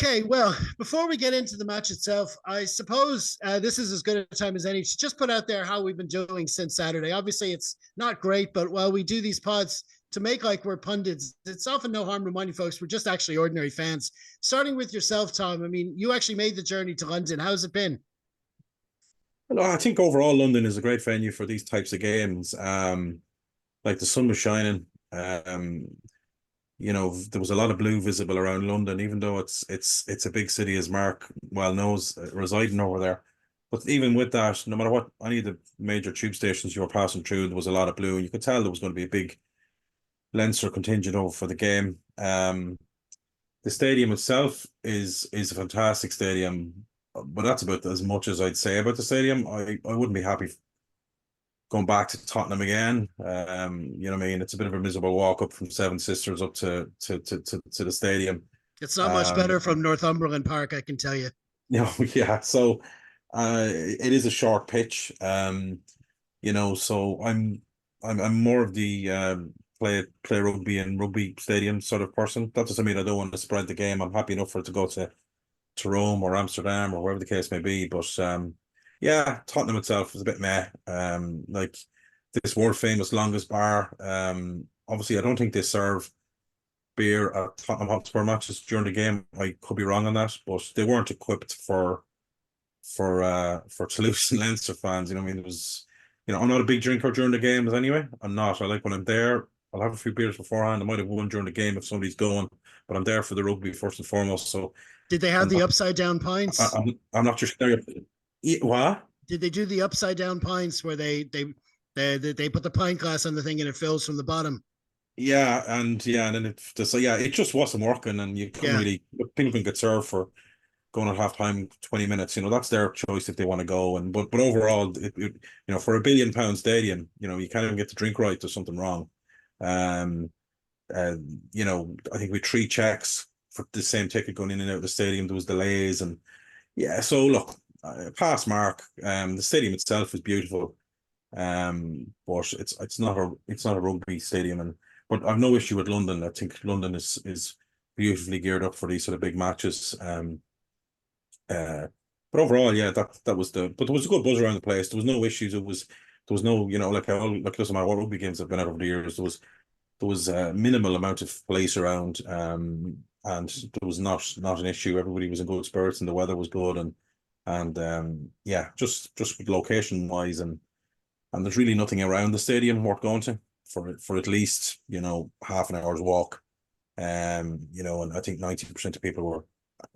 Okay, well, before we get into the match itself, I suppose this is as good a time as any to just put out there how we've been doing since Saturday. Obviously, it's not great, but while we do these pods to make like we're pundits, it's often no harm reminding folks we're just actually ordinary fans. Starting with yourself, Tom, I mean, you actually made the journey to London. How's it been? Well, I think overall London is a great venue for these types of games. Like the sun was shining. There was a lot of blue visible around London, even though it's a big city, as Mark well knows, residing over there. But even with that, no matter what any of the major tube stations you were passing through, there was a lot of blue, and you could tell there was going to be a big Leinster contingent over for the game. The stadium itself is a fantastic stadium, but that's about as much as I'd say about the stadium. I wouldn't be happy going back to Tottenham again. You know what I mean? It's a bit of a miserable walk up from Seven Sisters up to the stadium. It's not much Um, better from Northumberland Park, I can tell you. yeah. So it is a short pitch. So I'm more of the play rugby and rugby stadium sort of person. That doesn't mean I don't want to spread the game. I'm happy enough for it to go to Rome or Amsterdam or wherever the case may be. But yeah, Tottenham itself is a bit meh. Like this world famous longest bar. Obviously, I don't think they serve beer at Tottenham Hotspur matches during the game. I could be wrong on that, but they weren't equipped for Toulouse and Leinster fans. You know, I mean, it was. I'm not a big drinker during the games anyway. I'm not. I like when I'm there. I'll have a few beers beforehand. I might have one during the game if somebody's going, but I'm there for the rugby first and foremost. So Did they have I'm the not. upside down I, pints? I'm not just there. What? Did they do the upside down pints where they put the pint glass on the thing and it fills from the bottom? And then it just wasn't working, and you couldn't Yeah. really. People can get served for going at half time 20 minutes. That's their choice if they want to go. And but overall, for £1 billion stadium, you can't even get the drink right. There's something wrong. Um, I think we three checks for the same ticket going in and out of the stadium. There was delays, and yeah. So look, pass mark. The stadium itself is beautiful. But it's not a rugby stadium, and but I've no issue with London. I think London is beautifully geared up for these sort of big matches. Uh, but overall, yeah, but there was a good buzz around the place. There was no issues. There was no, like doesn't matter what rugby games have been out over the years. There was a minimal amount of police around, and there was not an issue. Everybody was in good spirits, and the weather was good, and yeah, just location wise, and there's really nothing around the stadium worth going to for at least half an hour's walk. And I think 90% of people were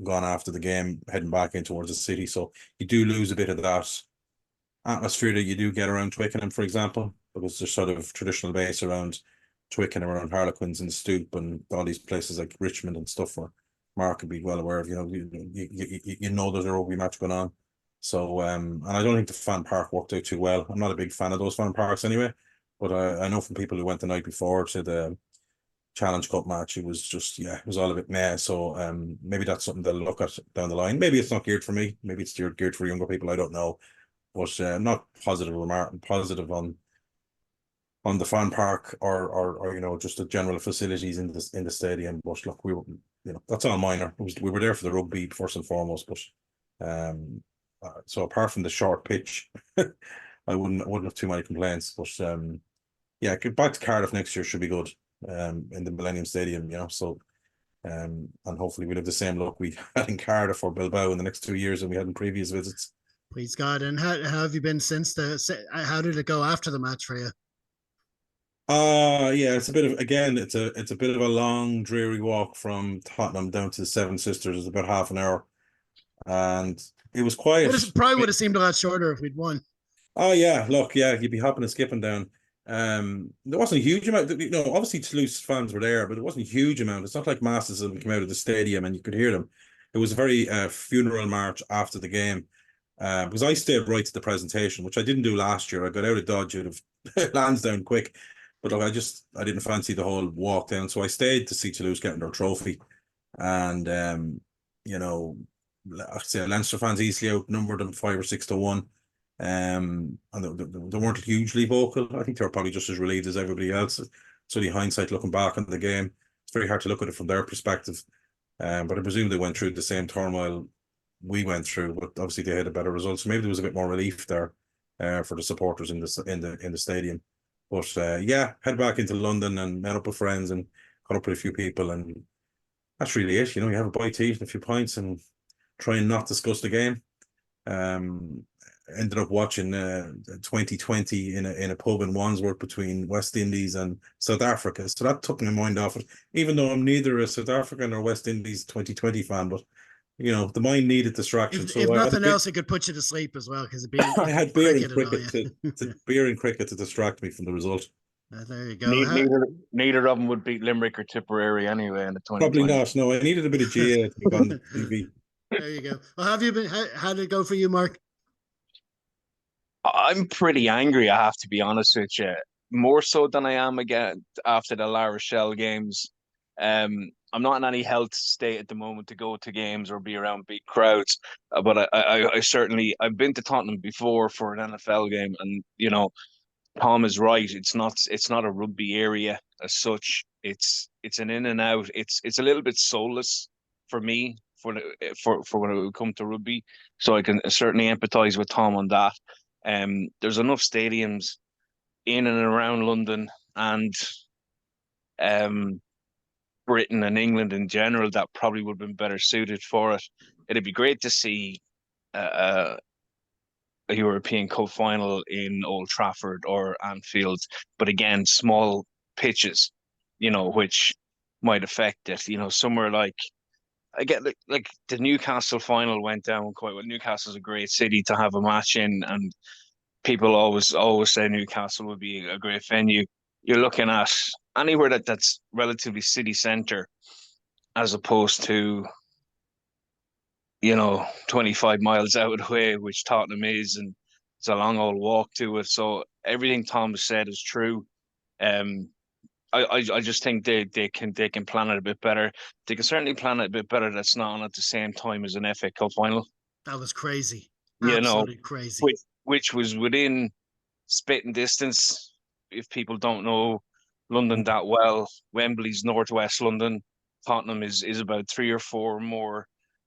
gone after the game, heading back in towards the city. So you do lose a bit of that atmosphere that you do get around Twickenham, for example, because there's sort of traditional base around Twickenham, around Harlequins and Stoop and all these places like Richmond and stuff where Mark would be well aware of. There's a rugby match going on. So and I don't think the fan park worked out too well. I'm not a big fan of those fan parks anyway, but I know from people who went the night before to the Challenge Cup match, it was just, yeah, it was all a bit meh. So maybe that's something they'll look at down the line. Maybe it's not geared for me. Maybe it's geared for younger people. I don't know. But not positive on the fan park or just the general facilities in the stadium. But look, we were that's all minor. We were there for the rugby first and foremost. But so apart from the short pitch, I wouldn't have too many complaints. But yeah, get back to Cardiff next year should be good. In the Millennium Stadium, so and hopefully we'll have the same luck we had in Cardiff or Bilbao in the next 2 years than we had in previous visits. Please God. And how have you been since how did it go after the match for you? Yeah, it's a bit of a long, dreary walk from Tottenham down to the Seven Sisters. It's about half an hour, and it was quiet. Probably would have seemed a lot shorter if we'd won. Oh yeah, look, yeah, you'd be hopping and skipping down. There wasn't a huge amount. Obviously Toulouse fans were there, but it wasn't a huge amount. It's not like masses of them came out of the stadium and you could hear them. It was a very funeral march after the game. Because I stayed right to the presentation, which I didn't do last year. I got out of Dodge out of Lansdowne quick, but look, I didn't fancy the whole walk down, so I stayed to see Toulouse getting their trophy. And I say Leinster fans easily outnumbered them 5 or 6 to 1. And they weren't hugely vocal. I think they were probably just as relieved as everybody else. So the hindsight looking back on the game, it's very hard to look at it from their perspective. But I presume they went through the same turmoil we went through, but obviously they had a better result. So maybe there was a bit more relief there for the supporters in the stadium. But yeah, head back into London and met up with friends and caught up with a few people, and that's really it. You have a bite to eat and a few pints and try and not discuss the game. Um, Ended up watching 2020 in a pub in Wandsworth between West Indies and South Africa. So that took my mind off it, even though I'm neither a South African or West Indies 2020 fan. But the mind needed distraction. If So I had a nothing bit, else, it could put you to sleep as well because I had beer and cricket and all. cricket Yeah, to beer and cricket to distract me from the result. there you go. Neither of them would beat Limerick or Tipperary anyway in the Probably 2020. not. No, I needed a bit of GA to be on the TV. There you go. Well, have you been? How did it go for you, Mark? I'm pretty angry, I have to be honest with you. More so than I am again after the La Rochelle games. I'm not in any health state at the moment to go to games or be around big crowds. But I certainly I've been to Tottenham before for an NFL game, and Tom is right. It's not a rugby area as such. It's an in and out. It's a little bit soulless for me for when it would come to rugby. So I can certainly empathise with Tom on that. There's enough stadiums in and around London and um Britain and England in general that probably would have been better suited for it. It'd be great to see uh, a European Cup final in Old Trafford or Anfield, but again, small pitches, which might affect it. Somewhere like I get like the Newcastle final went down quite well. Newcastle's a great city to have a match in, and people always say Newcastle would be a great venue. You're looking at anywhere that's relatively city centre as opposed to 25 miles out of the way, which Tottenham is, and it's a long old walk to it. So everything Tom said is true. Um, I just think they can plan it a bit better. They can certainly plan it a bit better. That's not on at the same time as an FA Cup final. That was crazy. You know, Absolutely crazy. which was within spitting distance. If people don't know London that well, Wembley's northwest London. Tottenham is about three or four more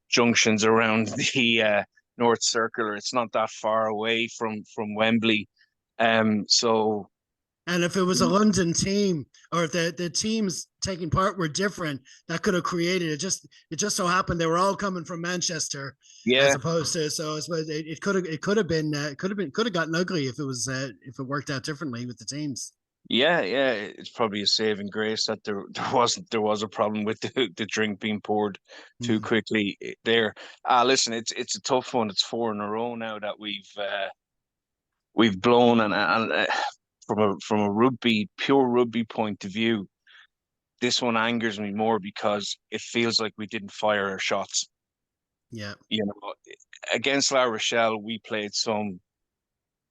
junctions around the North Circular. It's not that far away from Wembley. So And if it was a London team, or if the teams taking part were different, that could have created it. Just so happened they were all coming from Manchester, yeah, as opposed to it could have been could have gotten ugly if it worked out differently with the teams. yeah. It's probably a saving grace that there was a problem with the drink being poured too quickly there. Listen, it's a tough one. It's four in a row now that we've blown, and from a pure rugby point of view, this one angers me more because it feels like we didn't fire our shots. Yeah. Against La Rochelle, we played some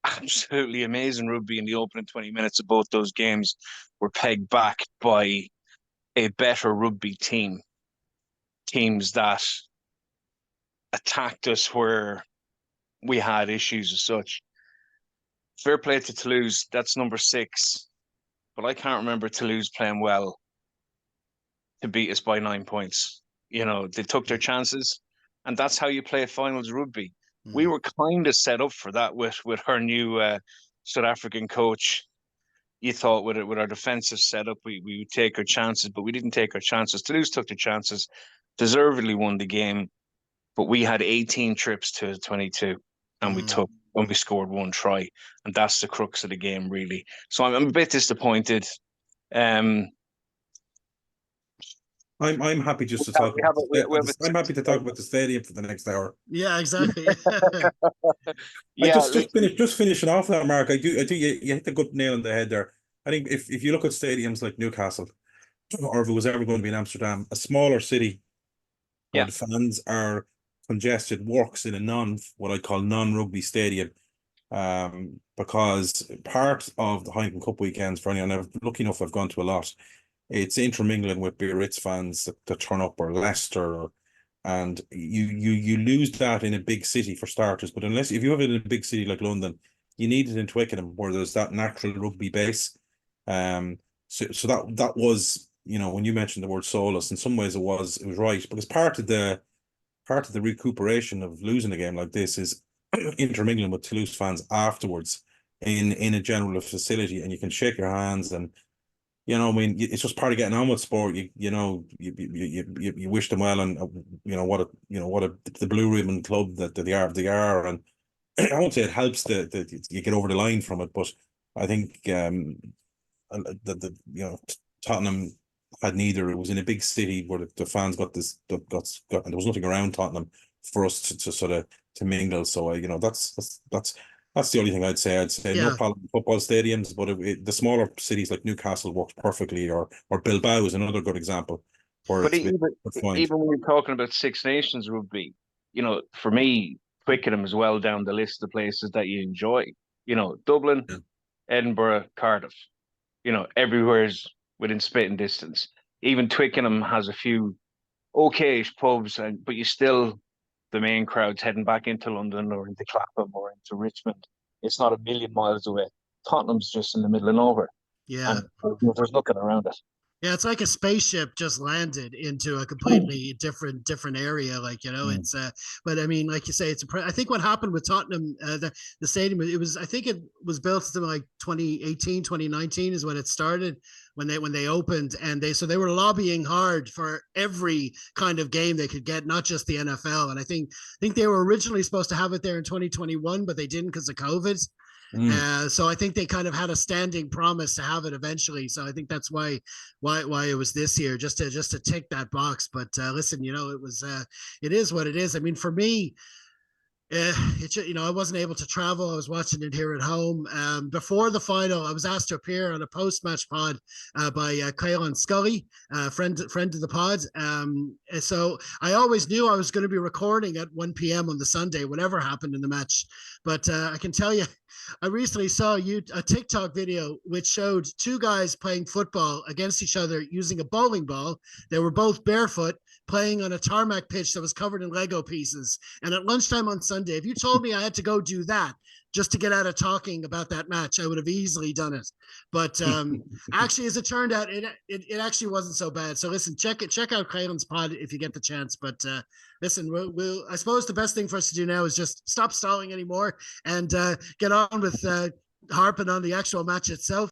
absolutely amazing rugby in the opening 20 minutes of both those games. Were pegged back by a better rugby teams that attacked us where we had issues as such. Fair play to Toulouse, that's number 6, but I can't remember Toulouse playing well to beat us by 9 points. They took their chances, and that's how you play finals rugby. We were kind of set up for that with our new South African coach. You thought with our defensive setup, we would take our chances, but we didn't take our chances. Toulouse took their chances, deservedly won the game, but we had 18 trips to 22, and we scored one try, and that's the crux of the game, really. So I'm a bit disappointed. I'm happy just to talk. I'm happy to talk about the stadium for the next hour. Yeah, exactly. Yeah, just finishing off that, Mark. I do. You hit the good nail on the head there. I think if you look at stadiums like Newcastle, or if it was ever going to be in Amsterdam, a smaller city where the fans are congested works in what I call non-rugby stadium. Because part of the Heineken Cup weekends, for anyone, I'm lucky enough I've gone to a lot. It's intermingling with Biarritz fans that turn up, or Leicester, and you lose that in a big city for starters. But if you have it in a big city like London, you need it in Twickenham where there's that natural rugby base. So that was when you mentioned the word soulless, in some ways it was right, because part of the recuperation of losing a game like this is intermingling with Toulouse fans afterwards in a general facility, and you can shake your hands, and I mean, it's just part of getting on with sport. You wish them well, and what the Blue Ribbon Club that they are, and I won't say it helps that you get over the line from it, but I think that Tottenham had neither. It was in a big city where the fans got and there was nothing around Tottenham for us to sort of to mingle. So that's the only thing I'd say. I'd say no Yeah. problem with football stadiums, but the smaller cities like Newcastle works perfectly, or Bilbao is another good example where But it's been even defined. even when you're talking about Six Nations rugby, for me, Twickenham is well down the list of places that you enjoy. Dublin, Yeah. Edinburgh, Cardiff. Everywhere's within spitting distance. Even Twickenham has a few okayish pubs, but you still the main crowd's heading back into London or into Clapham or into Richmond. It's not a million miles away. Tottenham's just in the middle of nowhere, Yeah. and there's nothing around it. Yeah, it's like a spaceship just landed into a completely different area. Like, it's but I mean, like you say, I think what happened with Tottenham, the stadium, I think it was built something like 2018, 2019 is when it started, when they opened, and they were lobbying hard for every kind of game they could get, not just the NFL. And I think they were originally supposed to have it there in 2021, but they didn't because of COVID. So I think they kind of had a standing promise to have it eventually. So I think that's why it was this year, just to tick that box. But listen, it is what it is. I mean, for me, I wasn't able to travel. I was watching it here at home. Before the final, I was asked to appear on a post-match pod by Caelan Scully, friend of the pod. So I always knew I was going to be recording at 1 p.m. on the Sunday, whatever happened in the match. But I can tell you, I recently saw a TikTok video which showed two guys playing football against each other using a bowling ball. They were both barefoot, playing on a tarmac pitch that was covered in Lego pieces. And at lunchtime on Sunday, if you told me I had to go do that just to get out of talking about that match, I would have easily done it. But actually, as it turned out, it actually wasn't so bad. So listen, check out Clayton's pod if you get the chance. But listen, I suppose the best thing for us to do now is just stop stalling anymore and get on with Harpin on the actual match itself.